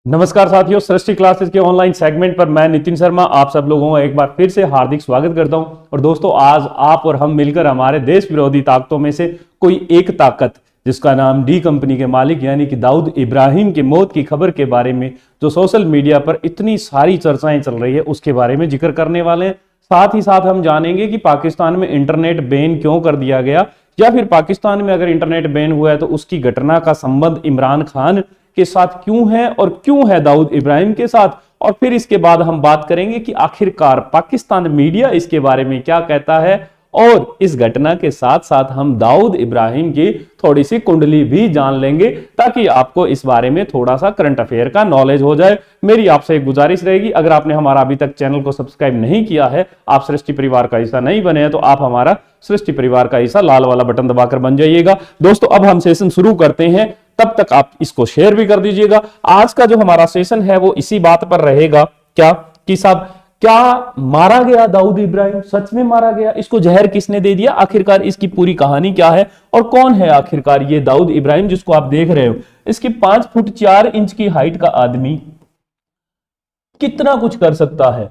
नमस्कार साथियों, सृष्टि क्लासेस के ऑनलाइन सेगमेंट पर मैं नितिन शर्मा आप सब लोगों का एक बार फिर से हार्दिक स्वागत करता हूं। और दोस्तों, आज आप और हम मिलकर हमारे देश विरोधी ताकतों में से कोई एक ताकत, जिसका नाम डी कंपनी के मालिक यानी कि दाऊद इब्राहिम की मौत की खबर के बारे में जो सोशल मीडिया पर इतनी सारी चर्चाएं चल रही है, उसके बारे में जिक्र करने वाले हैं। साथ ही साथ हम जानेंगे कि पाकिस्तान में इंटरनेट बैन क्यों कर दिया गया, या फिर पाकिस्तान में अगर इंटरनेट बैन हुआ है तो उसकी घटना का संबंध इमरान खान के साथ क्यों है और क्यों है दाऊद इब्राहिम के साथ। और फिर इसके बाद हम बात करेंगे कि आखिरकार पाकिस्तान मीडिया इसके बारे में क्या कहता है, और इस घटना के साथ साथ हम दाऊद इब्राहिम की थोड़ी सी कुंडली भी जान लेंगे, ताकि आपको इस बारे में थोड़ा सा करंट अफेयर का नॉलेज हो जाए। मेरी आपसे एक गुजारिश रहेगी, अगर आपने हमारा अभी तक चैनल को सब्सक्राइब नहीं किया है, आप सृष्टि परिवार का हिस्सा नहीं बने हैं, तो आप हमारा सृष्टि परिवार का हिस्सा लाल वाला बटन दबाकर बन जाइएगा। दोस्तों, अब हम सेशन शुरू करते हैं, तब तक आप इसको शेयर भी कर दीजिएगा। आज का जो हमारा सेशन है वो इसी बात पर रहेगा क्या कि साहब, क्या मारा गया दाऊद इब्राहिम? सच में मारा गया? इसको जहर किसने दे दिया? आखिरकार इसकी पूरी कहानी क्या है और कौन है आखिरकार ये दाऊद इब्राहिम जिसको आप देख रहे हो? इसकी 5 फुट 4 इंच की हाइट का आदमी कितना कुछ कर सकता है,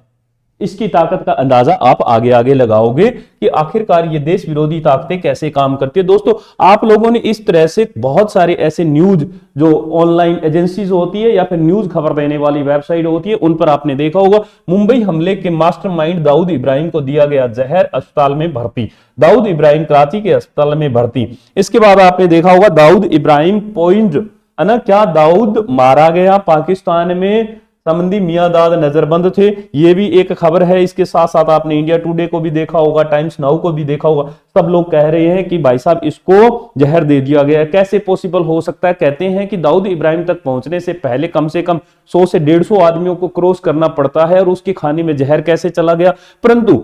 इसकी ताकत का अंदाजा आप आगे आगे लगाओगे कि आखिरकार ये देश विरोधी ताकतें कैसे काम करती है। दोस्तों, आप लोगों ने इस तरह से बहुत सारे ऐसे न्यूज जो ऑनलाइन एजेंसीज होती है या फिर न्यूज खबर देने वाली वेबसाइट होती है, उन पर आपने देखा होगा मुंबई हमले के मास्टरमाइंड दाऊद इब्राहिम को दिया गया जहर, अस्पताल में भर्ती। दाऊद इब्राहिम कराची के अस्पताल में भर्ती। इसके बाद आपने देखा होगा दाऊद इब्राहिम पॉइंट है ना, क्या दाऊद मारा गया? पाकिस्तान में संबंधी मियांदाद नजरबंद थे, ये भी एक खबर है। इसके साथ साथ आपने इंडिया टुडे को भी देखा होगा, टाइम्स नाउ को भी देखा होगा। सब लोग कह रहे हैं कि भाई साहब इसको जहर दे दिया गया। कैसे पॉसिबल हो सकता है? कहते हैं कि दाऊद इब्राहिम तक पहुंचने से पहले कम से कम 100 से 150 आदमियों को क्रॉस करना पड़ता है, और उसके खाने में जहर कैसे चला गया। परंतु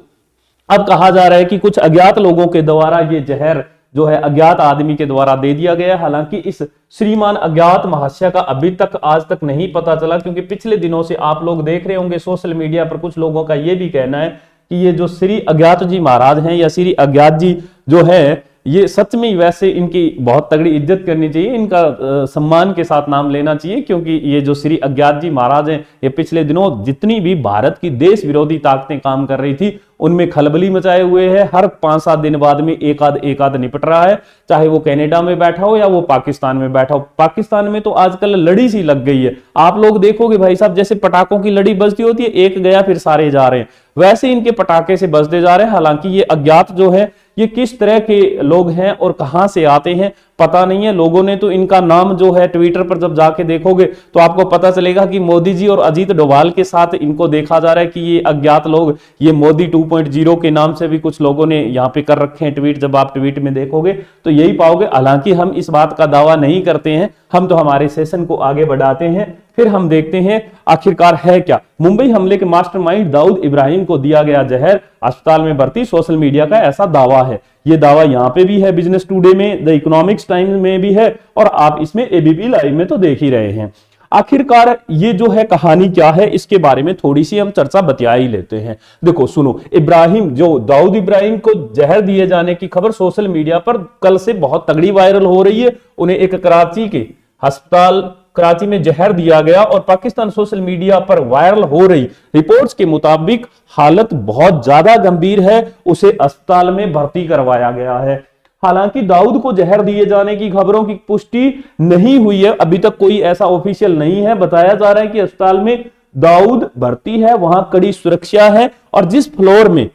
अब कहा जा रहा है कि कुछ अज्ञात लोगों के द्वारा ये जहर जो है अज्ञात आदमी के द्वारा दे दिया गया। हालांकि इस श्रीमान अज्ञात महाशय का अभी तक आज तक नहीं पता चला, क्योंकि पिछले दिनों से आप लोग देख रहे होंगे सोशल मीडिया पर कुछ लोगों का यह भी कहना है कि ये जो श्री अज्ञात जी महाराज हैं या श्री अज्ञात जी जो है, ये सच में वैसे इनकी बहुत तगड़ी इज्जत करनी चाहिए, इनका सम्मान के साथ नाम लेना चाहिए, क्योंकि ये जो श्री अज्ञात जी महाराज हैं, ये पिछले दिनों जितनी भी भारत की देश विरोधी ताकतें काम कर रही थी उनमें खलबली मचाए हुए हैं। हर 5-7 दिन बाद में एक आध निपट रहा है, चाहे वो कनाडा में बैठा हो या वो पाकिस्तान में बैठा हो। पाकिस्तान में तो आजकल लड़ी सी लग गई है। आप लोग देखोगे भाई साहब, जैसे पटाखों की लड़ी बजती होती है, एक गया फिर सारे जा रहे हैं, वैसे इनके पटाखे से बजते जा रहे हैं। हालांकि ये अज्ञात जो है ये किस तरह के लोग हैं और कहां से आते हैं पता नहीं है। लोगों ने तो इनका नाम जो है ट्विटर पर जब जाके देखोगे तो आपको पता चलेगा कि मोदी जी और अजीत डोभाल के साथ इनको देखा जा रहा है कि ये अज्ञात लोग, ये मोदी 2.0 के नाम से भी कुछ लोगों ने यहाँ पे कर रखे हैं ट्वीट। जब आप ट्वीट में देखोगे तो यही पाओगे। हालांकि हम इस बात का दावा नहीं करते हैं, हम तो हमारे सेशन को आगे बढ़ाते हैं, फिर हम देखते हैं आखिरकार है क्या। मुंबई हमले के मास्टरमाइंड दाऊद इब्राहिम को दिया गया जहर, अस्पताल में भर्ती, सोशल मीडिया का ऐसा दावा है। ये दावा यहां पे भी है, बिजनेस टुडे में, द इकोनॉमिक्स टाइम्स में भी है, और आप इसमें एबीपी लाइव में तो देख ही रहे हैं। आखिरकार ये जो है कहानी क्या है, इसके बारे में थोड़ी सी हम चर्चा बतिया ही लेते हैं। देखो सुनो, इब्राहिम जो दाऊद इब्राहिम को जहर दिए जाने की खबर सोशल मीडिया पर कल से बहुत तगड़ी वायरल हो रही है। उन्हें एक कराची के अस्पताल, कराची में जहर दिया गया, और पाकिस्तान सोशल मीडिया पर वायरल हो रही रिपोर्ट्स के मुताबिक हालत बहुत ज्यादा गंभीर है, उसे अस्पताल में भर्ती करवाया गया है। हालांकि दाऊद को जहर दिए जाने की खबरों की पुष्टि नहीं हुई है, अभी तक कोई ऐसा ऑफिशियल नहीं है। बताया जा रहा है कि अस्पताल में दाऊद भर्ती है, वहां कड़ी सुरक्षा है, और जिस फ्लोर में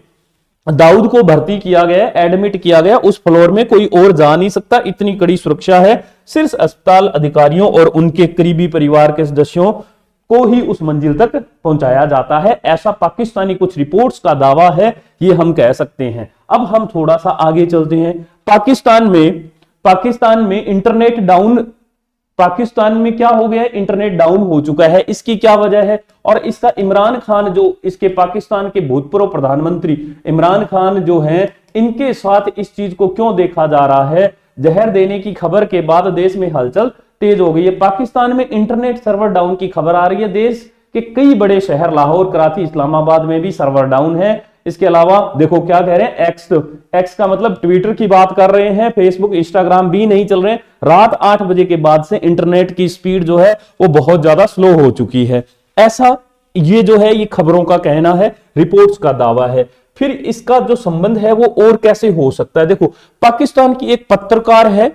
दाऊद को भर्ती किया गया, एडमिट किया गया, उस फ्लोर में कोई और जा नहीं सकता, इतनी कड़ी सुरक्षा है। सिर्फ अस्पताल अधिकारियों और उनके करीबी परिवार के सदस्यों को ही उस मंजिल तक पहुंचाया जाता है, ऐसा पाकिस्तानी कुछ रिपोर्ट्स का दावा है, ये हम कह सकते हैं। अब हम थोड़ा सा आगे चलते हैं। पाकिस्तान में इंटरनेट डाउन, पाकिस्तान में क्या हो गया है? इंटरनेट डाउन हो चुका है। इसकी क्या वजह है? और इसका इमरान खान, जो इसके पाकिस्तान के भूतपूर्व प्रधानमंत्री इमरान खान जो हैं, इनके साथ इस चीज को क्यों देखा जा रहा है? जहर देने की खबर के बाद देश में हलचल तेज हो गई है। पाकिस्तान में इंटरनेट सर्वर डाउन की खबर आ रही है। देश के कई बड़े शहर लाहौर, कराची, इस्लामाबाद में भी सर्वर डाउन है। इसके अलावा देखो क्या कह रहे हैं, एक्स का मतलब ट्विटर की बात कर रहे हैं, फेसबुक इंस्टाग्राम भी नहीं चल रहे हैं। रात 8 बजे के बाद से इंटरनेट की स्पीड जो है वो बहुत ज्यादा स्लो हो चुकी है, ऐसा ये जो है ये खबरों का कहना है, रिपोर्ट्स का दावा है। फिर इसका जो संबंध है वो और कैसे हो सकता है, देखो पाकिस्तान की एक पत्रकार है,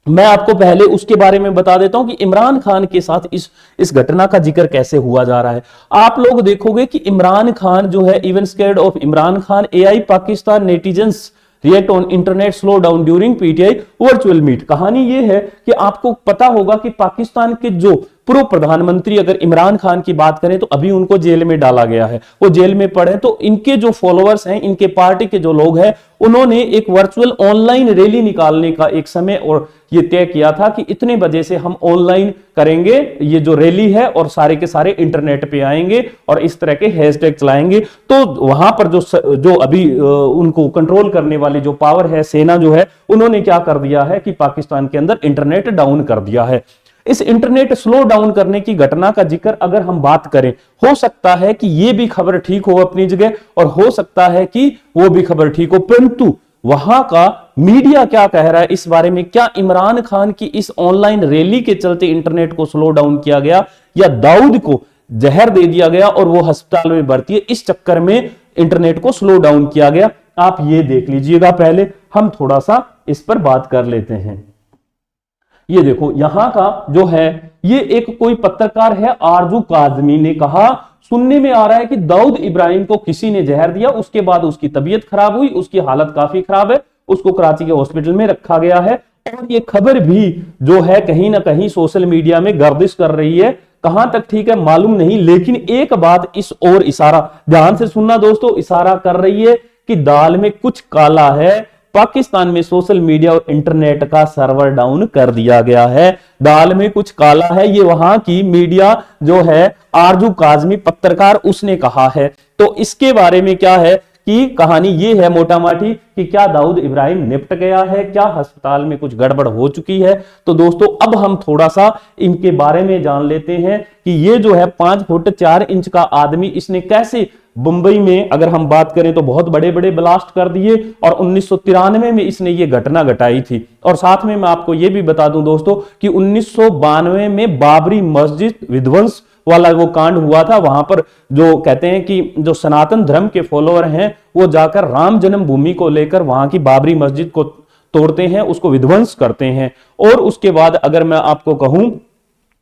मैं आपको पहले उसके बारे में बता देता हूं कि इमरान खान के साथ इस घटना का जिक्र कैसे हुआ जा रहा है। आप लोग देखोगे कि इमरान खान जो है, even scared of Imran Khan, AI Pakistan netizens react on internet slow down during PTI virtual meet. कहानी यह है कि आपको पता होगा कि पाकिस्तान के जो पूर्व प्रधानमंत्री अगर इमरान खान की बात करें तो अभी उनको जेल में डाला गया है, वो जेल में पड़े। तो इनके जो फॉलोअर्स हैं, इनके पार्टी के जो लोग हैं, उन्होंने एक वर्चुअल ऑनलाइन रैली निकालने का एक समय और ये तय किया था कि इतने बजे से हम ऑनलाइन करेंगे ये जो रैली है और सारे के सारे इंटरनेट पे आएंगे और इस तरह के हैशटैग चलाएंगे। तो वहां पर जो अभी उनको कंट्रोल करने वाली जो पावर है, सेना जो है, उन्होंने क्या कर दिया है कि पाकिस्तान के अंदर इंटरनेट डाउन कर दिया है। इस इंटरनेट स्लो डाउन करने की घटना का जिक्र अगर हम बात करें, हो सकता है कि यह भी खबर ठीक हो अपनी जगह और हो सकता है कि वो भी खबर ठीक हो, परंतु वहां का मीडिया क्या कह रहा है इस बारे में, क्या इमरान खान की इस ऑनलाइन रैली के चलते इंटरनेट को स्लो डाउन किया गया या दाऊद को जहर दे दिया गया और वो अस्पताल में भर्ती है, इस चक्कर में इंटरनेट को स्लो डाउन किया गया, आप ये देख लीजिएगा। पहले हम थोड़ा सा इस पर बात कर लेते हैं। ये देखो यहां का जो है, ये एक कोई पत्रकार है आरजू काजमी ने कहा, सुनने में आ रहा है कि दाऊद इब्राहिम को किसी ने जहर दिया, उसके बाद उसकी तबीयत खराब हुई, उसकी हालत काफी खराब है, उसको कराची के हॉस्पिटल में रखा गया है। और ये खबर भी जो है कहीं ना कहीं सोशल मीडिया में गर्दिश कर रही है, कहां तक ठीक है मालूम नहीं, लेकिन एक बात इस ओर इशारा, ध्यान से सुनना दोस्तों, इशारा कर रही है कि दाल में कुछ काला है। पाकिस्तान में सोशल मीडिया और इंटरनेट का सर्वर डाउन कर दिया गया है, दाल में कुछ काला है, ये वहां की मीडिया जो है आरजू काजमी पत्रकार उसने कहा है। तो इसके बारे में क्या है कि कहानी ये है मोटा माटी कि क्या दाऊद इब्राहिम निपट गया है, क्या अस्पताल में कुछ गड़बड़ हो चुकी है। तो दोस्तों अब हम थोड़ा सा इनके बारे में जान लेते हैं कि ये जो है 5 फुट 4 इंच का आदमी, इसने कैसे मुंबई में अगर हम बात करें तो बहुत बड़े बड़े ब्लास्ट कर दिए और 1993 में इसने ये घटना घटाई थी। और साथ में मैं आपको ये भी बता दूं दोस्तों कि 1992 में बाबरी मस्जिद विध्वंस वाला वो कांड हुआ था। वहां पर जो कहते हैं कि जो सनातन धर्म के फॉलोअर हैं वो जाकर राम जन्मभूमि को लेकर वहां की बाबरी मस्जिद को तोड़ते हैं, उसको विध्वंस करते हैं। और उसके बाद अगर मैं आपको कहूं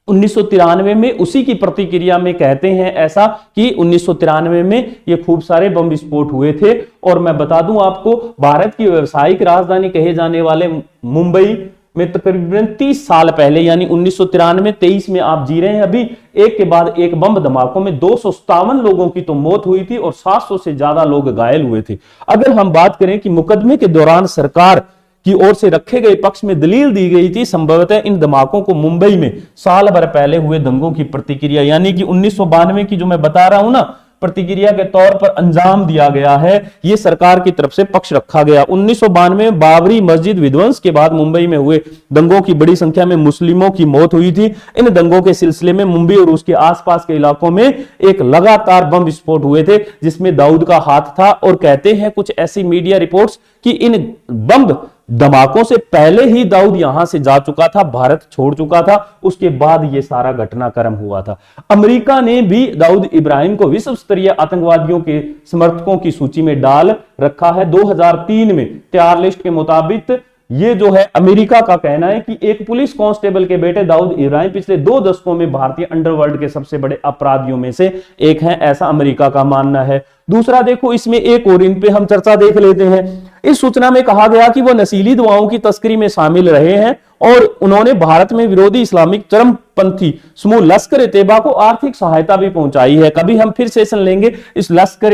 1993 में उसी की प्रतिक्रिया में कहते हैं ऐसा कि 1993 में ये खूब सारे बम विस्फोट हुए थे। और मैं बता दूं आपको, भारत की व्यावसायिक राजधानी कहे जाने वाले मुंबई में तकरीबन 30 साल पहले यानी 1993 23 में आप जी रहे हैं अभी, एक के बाद एक बम धमाकों में 257 लोगों की तो मौत हुई थी और 700 से ज्यादा लोग घायल हुए थे। अगर हम बात करें कि मुकदमे के दौरान सरकार की ओर से रखे गए पक्ष में दलील दी गई थी, संभवतः इन धमाकों को मुंबई में साल भर पहले हुए दंगों की प्रतिक्रिया यानी कि 1992 की जो मैं बता रहा हूं ना प्रतिक्रिया के तौर पर अंजाम दिया गया है, यह सरकार की तरफ से पक्ष रखा गया। 1992 में बाबरी मस्जिद विध्वंस के बाद मुंबई में हुए दंगों की बड़ी संख्या में मुस्लिमों की मौत हुई थी। इन दंगों के सिलसिले में मुंबई और उसके आसपास के इलाकों में एक लगातार बम विस्फोट हुए थे जिसमें दाऊद का हाथ था। और कहते हैं कुछ ऐसी मीडिया रिपोर्ट्स कि इन बम धमाकों से पहले ही दाऊद यहां से जा चुका था, भारत छोड़ चुका था, उसके बाद यह सारा घटनाक्रम हुआ था। अमेरिका ने भी दाऊद इब्राहिम को विश्व स्तरीय आतंकवादियों के समर्थकों की सूची में डाल रखा है। 2003 में तैयार लिस्ट के मुताबिक ये जो है अमेरिका का कहना है कि एक पुलिस कांस्टेबल के बेटे दाऊद इब्राहिम पिछले 2 दशकों में भारतीय अंडरवर्ल्ड के सबसे बड़े अपराधियों में से एक हैं, ऐसा अमेरिका का मानना है। दूसरा देखो इसमें एक और इन पे हम चर्चा देख लेते हैं। इस सूचना में कहा गया कि वो नशीली दवाओं की तस्करी में शामिल रहे हैं और उन्होंने भारत में विरोधी इस्लामिक चरमपंथी समूह लश्कर तैयबा को आर्थिक सहायता भी पहुंचाई है। कभी हम फिर सेशन लेंगे इस लश्कर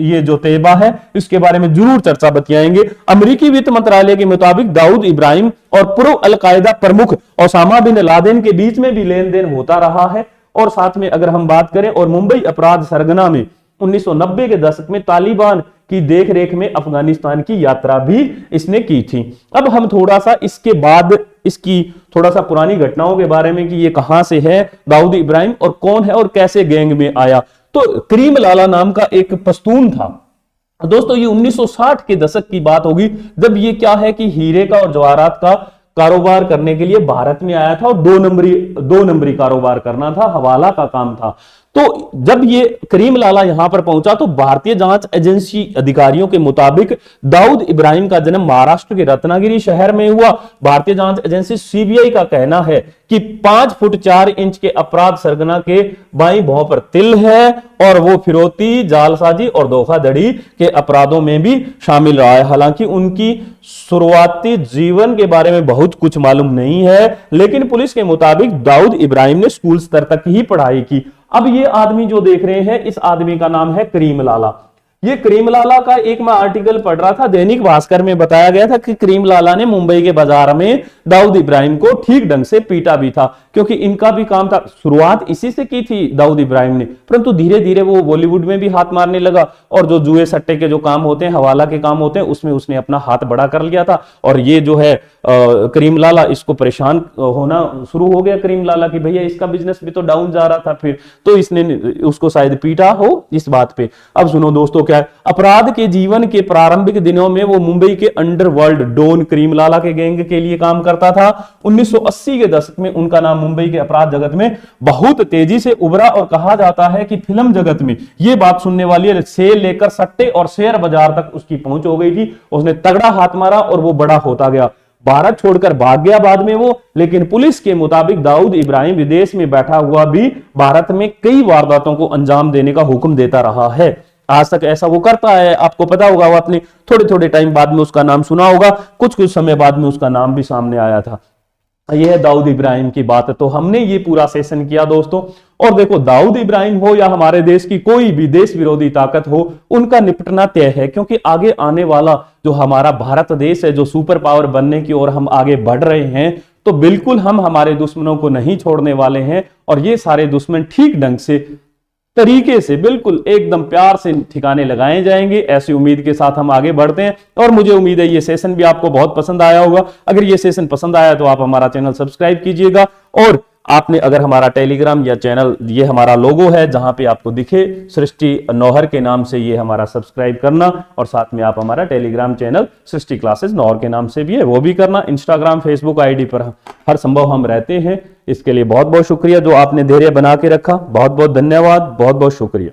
ये जो तैयबा है इसके बारे में जरूर चर्चा बतियाएंगे। अमेरिकी वित्त मंत्रालय के मुताबिक दाऊद इब्राहिम और पूर्व अलकायदा प्रमुख ओसामा बिन लादेन के बीच में भी लेन देन होता रहा है। और साथ में अगर हम बात करें और मुंबई अपराध सरगना में 1990 के दशक में तालिबान की देखरेख में अफगानिस्तान की यात्रा भी इसने की थी। अब हम थोड़ा सा इसके बाद इसकी थोड़ा सा पुरानी घटनाओं के बारे में कि ये कहां से है दाऊद इब्राहिम और कौन है और कैसे गैंग में आया। तो करीम लाला नाम का एक पश्तून था दोस्तों। ये 1960 के दशक की बात होगी, जब ये क्या है कि हीरे का और जवाहरात का कारोबार करने के लिए भारत में आया था और दो नंबरी कारोबार करना था, हवाला का काम था। तो जब ये करीम लाला यहां पर पहुंचा तो भारतीय जांच एजेंसी अधिकारियों के मुताबिक दाऊद इब्राहिम का जन्म महाराष्ट्र के रत्नागिरी शहर में हुआ। भारतीय जांच एजेंसी सीबीआई का कहना है कि 5 फुट 4 इंच के अपराध सरगना के बाईं भौं पर तिल है और वो फिरौती, जालसाजी और धोखाधड़ी के अपराधों में भी शामिल रहा है। हालांकि उनकी शुरुआती जीवन के बारे में बहुत कुछ मालूम नहीं है, लेकिन पुलिस के मुताबिक दाऊद इब्राहिम ने स्कूल स्तर तक ही पढ़ाई की। अब ये आदमी जो देख रहे हैं, इस आदमी का नाम है करीम लाला। ये करीम लाला का एक मैं आर्टिकल पढ़ रहा था, दैनिक भास्कर में बताया गया था कि करीम लाला ने मुंबई के बाजार में दाऊद इब्राहिम को ठीक ढंग से पीटा भी था, क्योंकि इनका भी काम था। शुरुआत इसी से की थी दाऊद इब्राहिम ने, परंतु धीरे धीरे वो बॉलीवुड में भी हाथ मारने लगा और जो जुए सट्टे के जो काम होते हैं, हवाला के काम होते हैं, उसमें उसने अपना हाथ बड़ा कर लिया था। और ये जो है करीम लाला, इसको परेशान होना शुरू हो गया करीम लाला की भैया इसका बिजनेस भी तो डाउन जा रहा था फिर, तो इसने उसको शायद पीटा हो इस बात पे। अब सुनो दोस्तों, क्या है, अपराध के जीवन के प्रारंभिक दिनों में वो मुंबई के अंडरवर्ल्ड डॉन करीम लाला के गैंग के लिए काम करता था। 1980 के दशक में उनका नाम मुंबई के अपराध जगत में बहुत तेजी से उभरा और कहा जाता है कि फिल्म जगत में ये बात सुनने वाली है, से लेकर सट्टे और शेयर बाजार तक उसकी पहुंच हो गई थी। उसने तगड़ा हाथ मारा और वो बड़ा होता गया। भारत छोड़कर भाग गया बाद में वो, लेकिन पुलिस के मुताबिक दाऊद इब्राहिम विदेश में बैठा हुआ भी भारत में कई वारदातों को अंजाम देने का हुक्म देता रहा है। आज तक ऐसा वो करता है, आपको पता होगा, वो अपने थोड़े थोड़े टाइम बाद में उसका नाम सुना होगा, कुछ कुछ समय बाद में उसका नाम भी सामने आया था। यह है दाऊद इब्राहिम की बात है। तो हमने ये पूरा सेशन किया दोस्तों, और देखो दाऊद इब्राहिम हो या हमारे देश की कोई भी देश विरोधी ताकत हो, उनका निपटना तय है, क्योंकि आगे आने वाला जो हमारा भारत देश है, जो सुपर पावर बनने की ओर हम आगे बढ़ रहे हैं, तो बिल्कुल हम हमारे दुश्मनों को नहीं छोड़ने वाले हैं। और ये सारे दुश्मन ठीक ढंग से तरीके से बिल्कुल एकदम प्यार से ठिकाने लगाए जाएंगे, ऐसी उम्मीद के साथ हम आगे बढ़ते हैं। और मुझे उम्मीद है ये सेशन भी आपको बहुत पसंद आया होगा। अगर ये सेशन पसंद आया तो आप हमारा चैनल सब्सक्राइब कीजिएगा, और आपने अगर हमारा टेलीग्राम या चैनल, ये हमारा लोगो है जहां पे आपको दिखे सृष्टि नौहर के नाम से, ये हमारा सब्सक्राइब करना, और साथ में आप हमारा टेलीग्राम चैनल सृष्टि क्लासेस नौहर के नाम से भी है, वो भी करना। इंस्टाग्राम, फेसबुक आईडी पर हर संभव हम रहते हैं। इसके लिए बहुत बहुत शुक्रिया, जो आपने धैर्य बना के रखा, बहुत बहुत धन्यवाद, बहुत बहुत शुक्रिया।